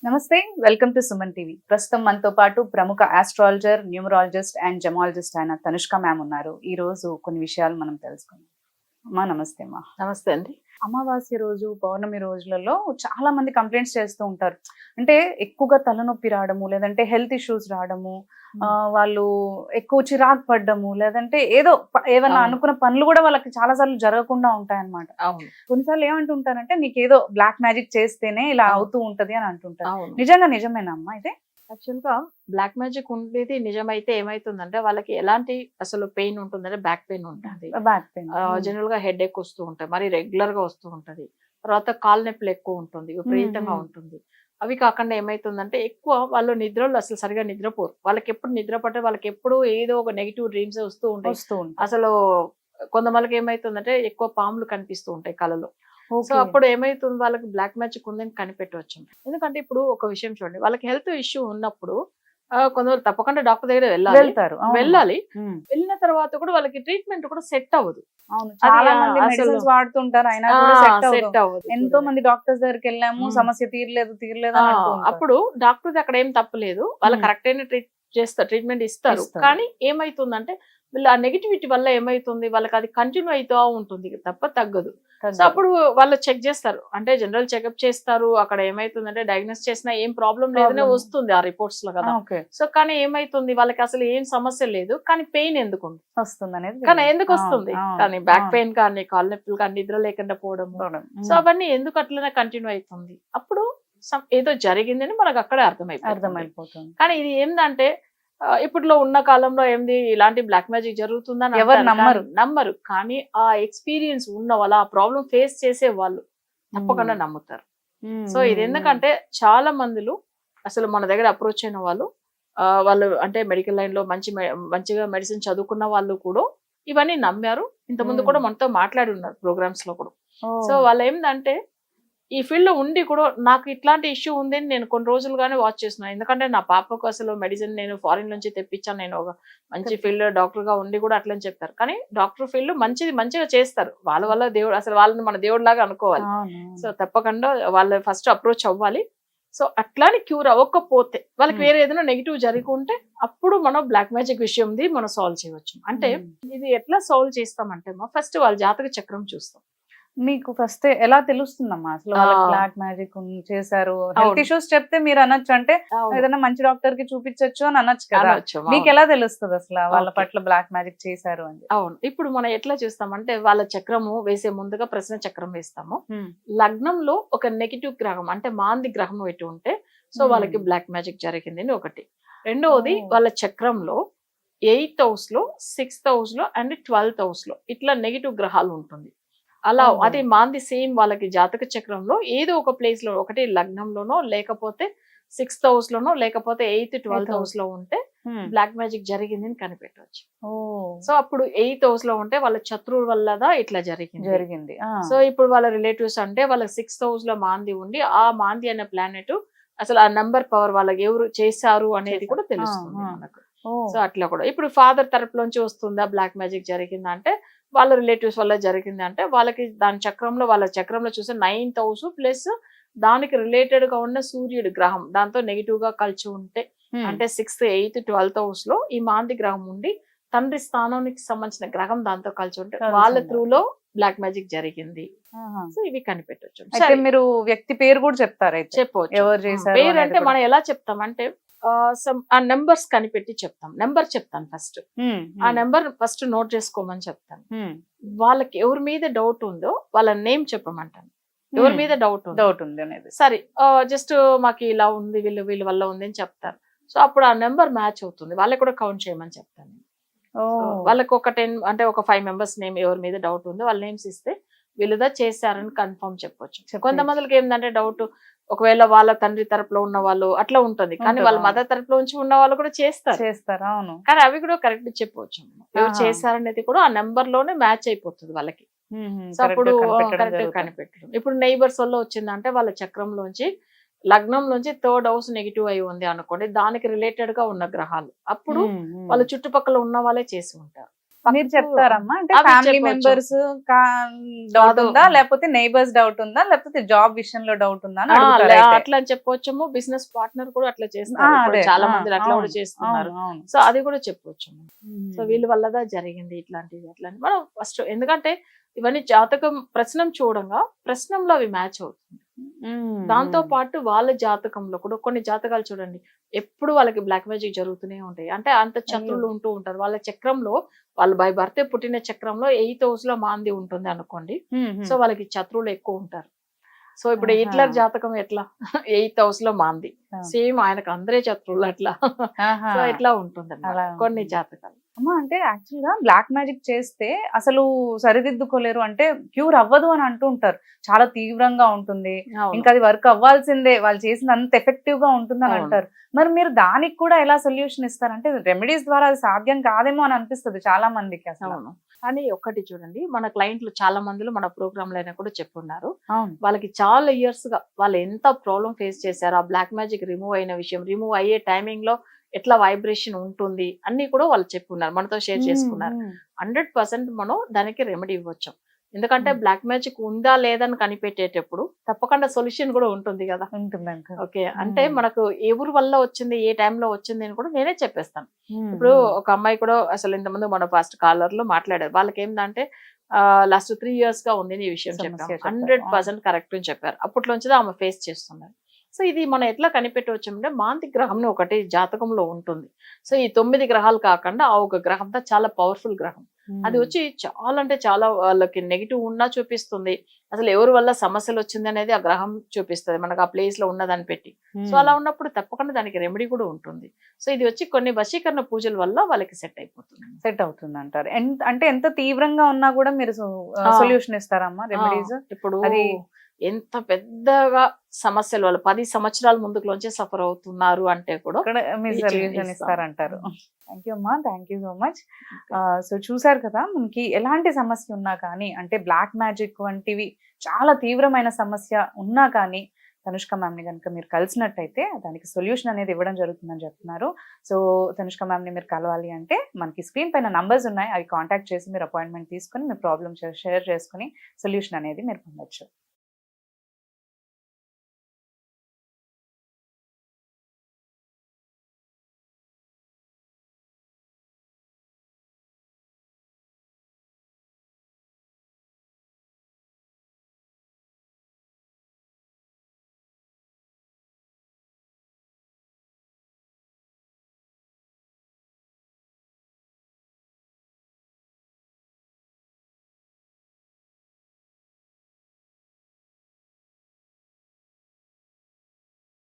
నమస్తే, welcome to Suman TV. ప్రస్తుతం మనతో పాటు ప్రముఖ ఆస్ట్రాలజర్, న్యూమరాలజిస్ట్ అండ్ జెమాలజిస్ట్ అయిన తనుష్క మ్యామ్ ఉన్నారు. ఈ రోజు కొన్ని విషయాలు మనం తెలుసుకుందాం. అమ్మా నమస్తే అమ్మా. నమస్తే అండి. అమావాస్య రోజు, పౌర్ణమి రోజులలో చాలా మంది కంప్లైంట్స్ చేస్తూ ఉంటారు. అంటే ఎక్కువగా తలనొప్పి రావడము, లేదంటే హెల్త్ ఇష్యూస్ రావడము, వాళ్ళు ఎక్కువ చిరాకు పడ్డము, లేదంటే ఏదన్నా అవును. అనుకున్న పనులు కూడా వాళ్ళకి చాలా సార్లు జరగకుండా ఉంటాయన్నమాట. అవును. కొన్నిసార్లు ఏమంటుంటారంటే నీకేదో బ్లాక్ మ్యాజిక్ చేస్తేనే ఇలా అవును. అవుతూ ఉంటది అని అంటుంటారు. అవును. నిజంగా నిజమేనా అమ్మా ఇదే? యాక్చువల్‌గా బ్లాక్ మ్యాజిక్ ఉండేది నిజమైతే ఏమైతుందంటే వాళ్ళకి ఎలాంటి అసలు పెయిన్ ఉంటుందంటే బ్యాక్ పెయిన్ ఉంటుంది. Back pain. జనరల్‌గా హెడేక్ వస్తూ ఉంటాయి. మరి రెగ్యులర్‌గా వస్తూ ఉంటది. తర్వాత కాళ్ళు నొప్పులు ఎక్కువ ఉంటుంది. విపరీతంగా ఉంటుంది. అవి కాకుండా ఏమైతుందంటే ఎక్కువ వాళ్ళు నిద్రలో అసలు సరిగ్గా నిద్రపోరు. వాళ్ళకెప్పుడు నిద్ర పట్టే వాళ్ళకెప్పుడు ఏదో ఒక నెగెటివ్ డ్రీమ్స్ వస్తూ ఉంటాయి. వస్తూ ఉంటాయి. అసలు కొంతమందికి ఏమైతుందంటే ఎక్కువ పాములు కనిపిస్తూ ఉంటాయి కలలో. So okay. అప్పుడు ఏమైతుంది వాళ్ళకి బ్లాక్ మ్యాజిక్ ఉందని కనిపెట్టవచ్చు. ఎందుకంటే ఇప్పుడు ఒక విషయం చూడండి, వాళ్ళకి హెల్త్ ఇష్యూ ఉన్నప్పుడు కొంతమంది తప్పకుండా డాక్టర్ దగ్గర వెళ్తారు. అవును. వెళ్ళాలి. ఉమ్. వెళ్ళిన తర్వాత కూడా వాళ్ళకి ట్రీట్మెంట్ కూడా సెట్ అవ్వదు. అవును. అది చాలా మంది అసలు మెడిసిన్స్ వాడుతుంటారు, అయినా కూడా సెట్ అవ్వదు. సెట్ అవ్వదు. ఎంతో మంది డాక్టర్స్ దగ్గరికి వెళ్ళాము, ఉమ్. సమస్య తీరలేదు ఆ, అని అంటూ ఉంటారు. అప్పుడు డాక్టర్ అక్కడ ఏం తప్పలేదు. వాళ్ళు ఉమ్. కరెక్ట్ అయిన ట్రీట్మెంట్ ఇస్తారు. ఇస్తారు. కానీ ఏమైతుందంటే వీళ్ళు ఆ నెగిటివిటీ వల్ల ఏమైతుంది, వాళ్ళకి అది కంటిన్యూ అవుతూ ఉంటుంది తప్ప తగ్గదు. సో అప్పుడు వాళ్ళు చెక్ చేస్తారు, అంటే జనరల్ చెకప్ చేస్తారు. అక్కడ ఏమైతుందంటే డయాగ్నోస్ చేసినా ఏం ప్రాబ్లం లేదనే వస్తుంది ఆ రిపోర్ట్స్ లో కదా. ఓకే. సో కానీ ఏమైతుంది, వాళ్ళకి అసలు ఏం సమస్య లేదు, కానీ పెయిన్ ఎందుకు ఉంది, వస్తుంది అనేది కానీ ఎందుకు వస్తుంది, కానీ బ్యాక్ పెయిన్ కానీ కాళ్ళ నొప్పులు కానీ నిద్ర లేకుండా పోవడము. సో అవన్నీ ఎందుకు అట్లనే కంటిన్యూ అవుతుంది. అప్పుడు ఏదో జరిగిందని మనకు అక్కడే అర్థమైపోతుంది. కానీ ఇది ఏంటంటే ఇప్పట్లో ఉన్న కాలంలో ఏంది ఇలాంటి బ్లాక్ మ్యాజిక్ జరుగుతుందని ఎవరు నమ్మరు. కానీ ఆ ఎక్స్పీరియన్స్ ఉన్న వాళ్ళు, ఆ ప్రాబ్లం ఫేస్ చేసే వాళ్ళు తప్పకుండా నమ్ముతారు. సో ఇది ఎందుకంటే చాలా మందిలో అసలు మన దగ్గర అప్రోచ్ అయిన వాళ్ళు వాళ్ళు అంటే మెడికల్ లైన్ లో మంచిగా మెడిసిన్ చదువుకున్న వాళ్ళు కూడా ఇవన్నీ నమ్మారు. ఇంతకుముందు కూడా మనతో మాట్లాడి ఉన్నారు ప్రోగ్రామ్స్ లో కూడా. సో వాళ్ళు ఏంటంటే ఈ ఫీల్డ్ లో ఉండి కూడా నాకు ఇట్లాంటి ఇష్యూ ఉంది అని నేను కొన్ని రోజులుగానే వాచ్ చేస్తున్నాను. ఎందుకంటే నా పాపకు అసలు మెడిసిన్ నేను ఫారిన్ నుంచి తెప్పించాను. నేను ఒక మంచి ఫీల్డ్ డాక్టర్ గా ఉండి కూడా అట్లని చెప్పారు. కానీ డాక్టర్ ఫీల్డ్ మంచిగా చేస్తారు. వాళ్ళ వల్ల దేవుడు, అసలు వాళ్ళని మన దేవుడు లాగా అనుకోవాలి. సో తప్పకుండా వాళ్ళు ఫస్ట్ అప్రోచ్ అవ్వాలి. సో అట్లానే క్యూర్ అవ్వకపోతే వాళ్ళకి వేరే ఏదైనా నెగిటివ్ జరుగుంటే అప్పుడు మనం బ్లాక్ మ్యాజిక్ విషయంది మనం సాల్వ్ చేయవచ్చు. అంటే ఇది ఎట్లా సాల్వ్ చేస్తామంటే ఫస్ట్ వాళ్ళ జాతక చక్రం చూస్తాం. మీకు ఫస్ట్ ఎలా తెలుస్తుందమ్మా అసలు వాళ్ళకి బ్లాక్ మ్యాజిక్ చేశారు? హెల్త్ ఇష్యూస్ చెప్తే మీరు అనొచ్చు, అంటే ఏదైనా మంచి డాక్టర్ కి చూపించొచ్చు అని అనొచ్చు కదా. మీకు ఎలా తెలుస్తుంది అసలు వాళ్ళ పట్ల బ్లాక్ మ్యాజిక్ చేశారు అని? అవును, ఇప్పుడు మనం ఎట్లా చూస్తామంటే వాళ్ళ చక్రము వేసే ముందుగా ప్రశ్న చక్రం వేస్తాము. లగ్నంలో ఒక నెగిటివ్ గ్రహం అంటే మాంది గ్రహం పెట్టి ఉంటే సో వాళ్ళకి బ్లాక్ మ్యాజిక్ జరిగింది అని ఒకటి. రెండవది వాళ్ళ చక్రంలో 8th హౌస్ లో, 6th హౌస్ లో అండ్ 12th హౌస్ లో ఇట్లా నెగిటివ్ గ్రహాలు ఉంటుంది. అలా అది మాంది సేమ్ వాళ్ళకి జాతక చక్రంలో ఏదో ఒక ప్లేస్ లో, ఒకటి లగ్నంలోనో లేకపోతే 6th హౌస్ లోనో లేకపోతే 8th 12th హౌస్ లో ఉంటే బ్లాక్ మ్యాజిక్ జరిగింది అని కనిపెట్టవచ్చు. సో అప్పుడు 8th హౌస్ లో ఉంటే వాళ్ళ శత్రువుల వల్లదా ఇట్లా జరిగింది. సో ఇప్పుడు వాళ్ళ రిలేటివ్స్ అంటే వాళ్ళ 6th హౌస్ లో మాంది ఉండి ఆ మాంది అనే ప్లానెట్ అసలు ఆ నంబర్ పవర్ వాళ్ళకి ఎవరు చేశారు అనేది కూడా తెలుస్తుంది మనకు. సో అట్లా కూడా ఇప్పుడు ఫాదర్ తరపులోంచి వస్తుందా బ్లాక్ మ్యాజిక్ జరిగిందా అంటే వాళ్ళ రిలేటివ్స్ వల్ల జరిగింది అంటే వాళ్ళకి దాని చక్రంలో, వాళ్ళ చక్రంలో చూస్తే 9th హౌస్ ప్లస్ దానికి రిలేటెడ్ గా ఉన్న సూర్యుడు గ్రహం దాంతో నెగిటివ్ గా కలిసి ఉంటే అంటే 6th 8th 12th హౌస్ లో ఈ మాంది గ్రహం ఉండి తండ్రి స్థానానికి సంబంధించిన గ్రహం దాంతో కలిసి ఉంటే వాళ్ళ త్రూలో బ్లాక్ మ్యాజిక్ జరిగింది. సో ఇవి కనిపెట్టవచ్చు. మీరు వ్యక్తి పేరు కూడా చెప్తారు, చెప్పవచ్చు. ఎవరు చేశారు పేరు అంటే మనం ఎలా చెప్తామంటే ఆ నెంబర్స్ కనిపెట్టి చెప్తాం. నెంబర్ చెప్తాను ఫస్ట్. ఆ నెంబర్ ఫస్ట్ నోట్ చేసుకోమని చెప్తాను. వాళ్ళకి ఎవరి మీద డౌట్ ఉందో వాళ్ళ నేమ్ చెప్పమంటాను. ఎవరి మీద డౌట్ ఉంది అనేది సరే జస్ట్ మాకు ఇలా ఉంది, వీళ్ళ వల్ల ఉంది అని చెప్తారు. సో అప్పుడు ఆ నెంబర్ మ్యాచ్ అవుతుంది, వాళ్ళకి కూడా కౌంట్ చేయమని చెప్తాను. వాళ్ళకి ఒక 10 అంటే ఒక 5 మెంబర్స్ నేమ్ ఎవరి మీద డౌట్ ఉందో వాళ్ళ నేమ్స్ ఇస్తే వీళ్ళుదా చేశారని కన్ఫర్మ్ చెప్పొచ్చు. కొంతమందికి ఏంటంటే డౌట్ ఒకవేళ వాళ్ళ తండ్రి తరపులో ఉన్న వాళ్ళు అట్లా ఉంటుంది, కానీ వాళ్ళ మదర్ తరపులో నుంచి ఉన్న వాళ్ళు కూడా చేస్తారు. అవును, కానీ అవి కూడా కరెక్ట్ చెప్పవచ్చు. ఎవరు చేశారనేది కూడా ఆ నెంబర్ లోనే మ్యాచ్ అయిపోతుంది వాళ్ళకి. సో అప్పుడు కరెక్ట్ కనిపెట్టడం. ఇప్పుడు నైబర్స్ వల్ల వచ్చిందంటే వాళ్ళ చక్రంలోంచి లగ్నంలోంచి 3rd హౌస్ నెగిటివ్ అయి ఉంది అనుకోండి, దానికి రిలేటెడ్ గా ఉన్న గ్రహాలు అప్పుడు వాళ్ళ చుట్టుపక్కల ఉన్న వాళ్ళే చేసి ఉంటారు. మీరు చెప్తారమ్మా అంటే అవి ఫ్యామిలీ చెప్పొచ్చు. మెంబర్స్ డౌట్ కాదు. ఉందా లేకపోతే నైబర్స్ డౌట్ ఉందా లేకపోతే జాబ్ విషయంలో డౌట్ ఉందా అని ఆ, అడుగుతారు అయితే. అట్లా అని చెప్పొచ్చేమో. బిజినెస్ పార్ట్నర్ కూడా అట్లా చేస్తారు. ఇప్పుడు అదే చాలా మంది అట్లా కూడా అవును చేస్తున్నారు. అవును అవును సో అది కూడా చెప్పొచ్చు. సో వీళ్ళ వల్లదా జరిగింది ఇట్లాంటివి అట్లా అని మనం ఫస్ట్, ఎందుకంటే ఇవన్నీ జాతకం ప్రశ్నం చూడంగా ప్రశ్నంలో అవి మ్యాచ్ అవుతుంది. దాంతో పాటు వాళ్ళ జాతకంలో కూడా కొన్ని జాతకాలు చూడండి, ఎప్పుడు వాళ్ళకి బ్లాక్ మ్యాజిక్ జరుగుతూనే ఉంటాయి. అంటే అంత శత్రువులు ఉంటూ ఉంటారు వాళ్ళ చక్రంలో. వాళ్ళు బై బర్త్ పుట్టిన చక్రంలో 8th house లో మాంది ఉంటుంది అనుకోండి. సో వాళ్ళకి శత్రువులు ఎక్కువ ఉంటారు. సో ఇప్పుడు హిట్లర్ జాతకం ఎట్లా 8th house లో మాంది, సేమ్ ఆయనకు అందరే శత్రువులు అట్లా. సో ఇట్లా ఉంటుంది అలా కొన్ని ఉంటుంది. జాతకాలు. అమ్మా అంటే యాక్చువల్ గా బ్లాక్ మ్యాజిక్ చేస్తే అసలు సరిదిద్దుకోలేరు అంటే క్యూర్ అవ్వదు అని అంటూ ఉంటారు. చాలా తీవ్రంగా ఉంటుంది, అవును. ఇంకా అది వర్క్ అవ్వాల్సిందే, వాళ్ళు చేసిన అంత ఎఫెక్టివ్ గా ఉంటుంది అని అవును. అంటారు. మరి మీరు దానికి కూడా ఎలా సొల్యూషన్ ఇస్తారంటే రెమెడీస్ ద్వారా అది సాధ్యం కాదేమో అని అనిపిస్తుంది చాలా మందికి అసలు. అవును. కానీ ఒక్కటి చూడండి, మన క్లయింట్లు చాలా మందిలో మన ప్రోగ్రామ్ లైనా కూడా చెప్పున్నారు. అవును వాళ్ళకి చాలా ఇయర్స్ గా వాళ్ళు ఎంత ప్రాబ్లం ఫేస్ చేశారు, ఆ బ్లాక్ మ్యాజిక్ రిమూవ్ అయిన విషయం, రిమూవ్ అయ్యే టైమింగ్ లో ఎట్లా వైబ్రేషన్ ఉంటుంది అన్ని కూడా వాళ్ళు చెప్పున్నారు, మనతో షేర్ చేసుకున్నారు. 100% మనం దానికి రెమెడీ ఇవ్వచ్చు. ఎందుకంటే బ్లాక్ మ్యాజిక్ ఉందా లేదని కనిపెట్టేటప్పుడు తప్పకుండా సొల్యూషన్ కూడా ఉంటుంది కదా. ఉంటుంది ఓకే, అంటే మనకు ఎవరి వల్ల వచ్చింది, ఏ టైంలో వచ్చింది అని కూడా నేనే చెప్పేస్తాను. ఇప్పుడు ఒక అమ్మాయి కూడా అసలు ఇంతకుముందు మన ఫస్ట్ కాలర్ లో మాట్లాడారు. వాళ్ళకి ఏంటంటే లాస్ట్ 3 years గా ఉంది ఈ విషయం చెప్పాము. 100% కరెక్ట్ అని చెప్పారు. అప్పట్లోంచి ఆమె ఫేస్ చేస్తున్నారు. సో ఇది మనం ఎట్లా కనిపెట్టవచ్చు అంటే మాంతి గ్రహం ఒకటి జాతకంలో ఉంటుంది. సో ఈ 9 గ్రహాలు కాకుండా ఆ ఒక గ్రహంతో చాలా పవర్ఫుల్ గ్రహం. అది వచ్చి చాలా అంటే చాలా వాళ్ళకి నెగిటివ్ ఉన్నా చూపిస్తుంది. అసలు ఎవరి వల్ల సమస్యలు వచ్చింది అనేది ఆ గ్రహం చూపిస్తుంది మనకు, ఆ ప్లేస్ లో ఉన్నదాన్ని పెట్టి. సో అలా ఉన్నప్పుడు తప్పకుండా దానికి రెమెడీ కూడా ఉంటుంది. సో ఇది వచ్చి కొన్ని వశీకరణ పూజల వల్ల వాళ్ళకి సెట్ అయిపోతుంది. సెట్ అవుతుంది అంటారు. అంటే ఎంత తీవ్రంగా ఉన్నా కూడా మీరు సొల్యూషన్ ఇస్తారమ్మా రెమెడీస్? ఇప్పుడు అది ఎంత పెద్దగా సమస్యలు వాళ్ళు 10 సంవత్సరాల ముందులోంచే సఫర్ అవుతున్నారు అంటే కూడా మీరు ఈ సొల్యూషన్ ఇస్తాం. ఇస్తారంటారు. థ్యాంక్ యూ అమ్మా, thank you so much. So చూసారు కదా, మనకి ఎలాంటి సమస్య ఉన్నా కానీ అంటే బ్లాక్ మ్యాజిక్ వంటివి చాలా తీవ్రమైన సమస్య ఉన్నా కానీ తనుష్క మ్యామ్ని కనుక మీరు కలిసినట్టయితే దానికి సొల్యూషన్ అనేది ఇవ్వడం జరుగుతుందని చెప్తున్నారు. సో తనుష్క మ్యామ్ని మీరు కలవాలి అంటే మనకి స్క్రీన్ పైన నంబర్స్ ఉన్నాయి, అవి కాంటాక్ట్ చేసి మీరు అపాయింట్మెంట్ తీసుకొని మీ ప్రాబ్లమ్ షేర్ చేసుకుని సొల్యూషన్ అనేది మీరు పొందొచ్చు.